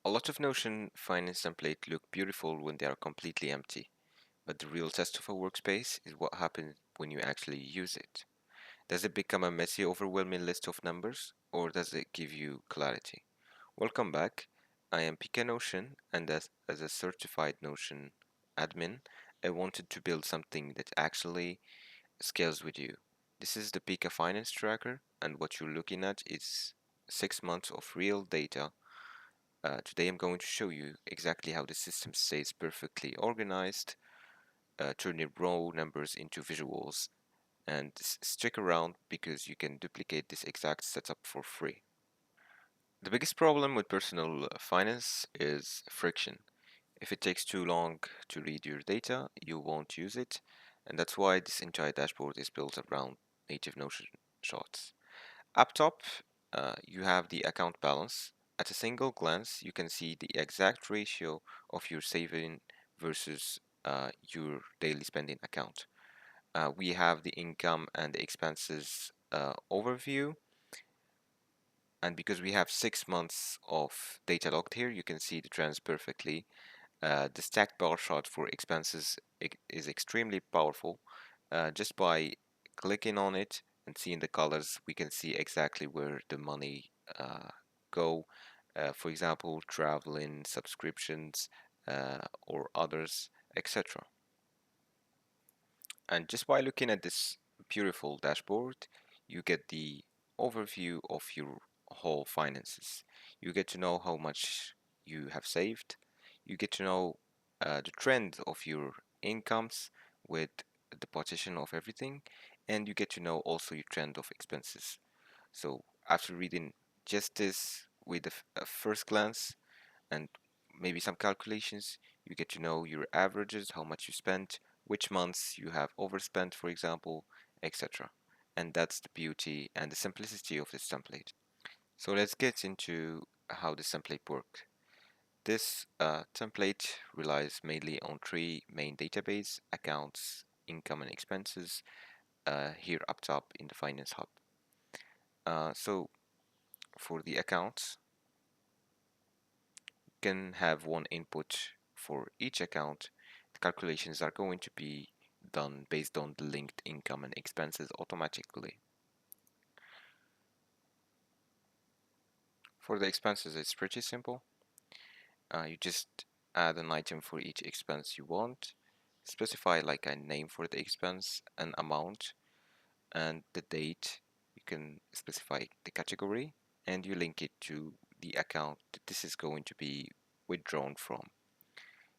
A lot of Notion finance templates look beautiful when they are completely empty, but the real test of a workspace is what happens when you actually use it. Does it become a messy, overwhelming list of numbers, or does it give you clarity? Welcome back. I am Pika Notion, and as a certified Notion admin, I wanted to build something that actually scales with you. This is the Pika Finance Tracker, and what you're looking at is 6 months of real data. Today I'm going to show you exactly how the system stays perfectly organized, turning raw numbers into visuals, and stick around because you can duplicate this exact setup for free. The biggest problem with personal finance is friction. If it takes too long to read your data, you won't use it, and that's why this entire dashboard is built around native Notion charts. Up top, you have the account balance. At a single glance, you can see the exact ratio of your saving versus your daily spending account. We have the income and the expenses overview. And because we have 6 months of data logged here, you can see the trends perfectly. The stacked bar chart for expenses is extremely powerful. Just by clicking on it and seeing the colors, we can see exactly where the money go. For example, traveling, subscriptions, or others, etc. And just by looking at this beautiful dashboard, you get the overview of your whole finances. You get to know how much you have saved. You get to know the trend of your incomes with the partition of everything, and you get to know also your trend of expenses. So after reading just this with a first glance, and maybe some calculations. You get to know your averages, how much you spent, which months you have overspent, for example, etc. And that's the beauty and the simplicity of this template. So let's get into how this template works. This template relies mainly on three main database accounts, income and expenses, here up top in the Finance Hub. So for the accounts, can have one input for each account. The calculations are going to be done based on the linked income and expenses automatically. For the expenses, it's pretty simple. You just add an item for each expense you want, specify like a name for the expense, an amount, and the date. You can specify the category, and you link it to the account that this is going to be withdrawn from.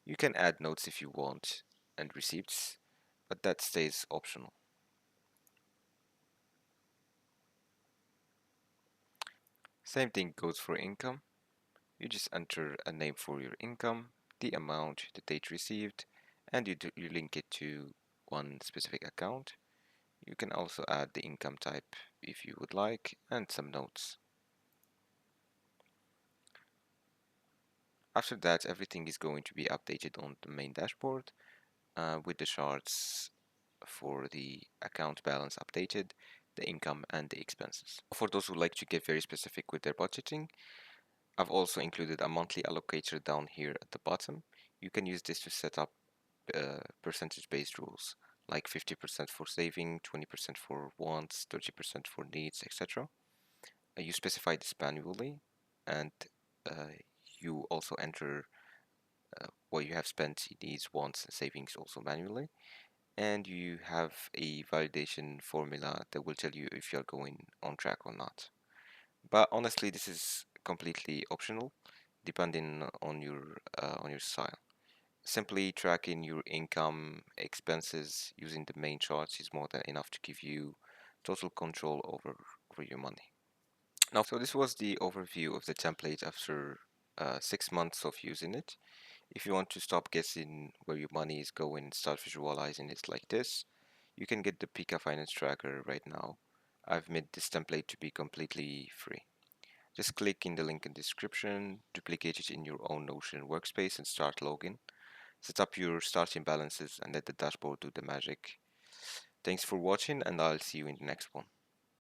You can add notes if you want and receipts, but that stays optional. Same thing goes for income. You just enter a name for your income, the amount, the date received, and you link it to one specific account. You can also add the income type if you would like and some notes. After that, everything is going to be updated on the main dashboard with the charts for the account balance updated, the income and the expenses. For those who like to get very specific with their budgeting, I've also included a monthly allocator down here at the bottom. You can use this to set up percentage-based rules, like 50% for saving, 20% for wants, 30% for needs, etc. You specify this manually, and uh, you also enter what you have spent in needs, wants, and savings also manually. And you have a validation formula that will tell you if you're going on track or not. But honestly, this is completely optional, depending on your style. Simply tracking your income expenses using the main charts is more than enough to give you total control over your money. Now, so this was the overview of the template after 6 months of using it. If you want to stop guessing where your money is going and start visualizing it like this, you can get the Pika Finance Tracker right now. I've made this template to be completely free. Just click in the link in the description, duplicate it in your own Notion workspace and start logging. Set up your starting balances and let the dashboard do the magic. Thanks for watching and I'll see you in the next one.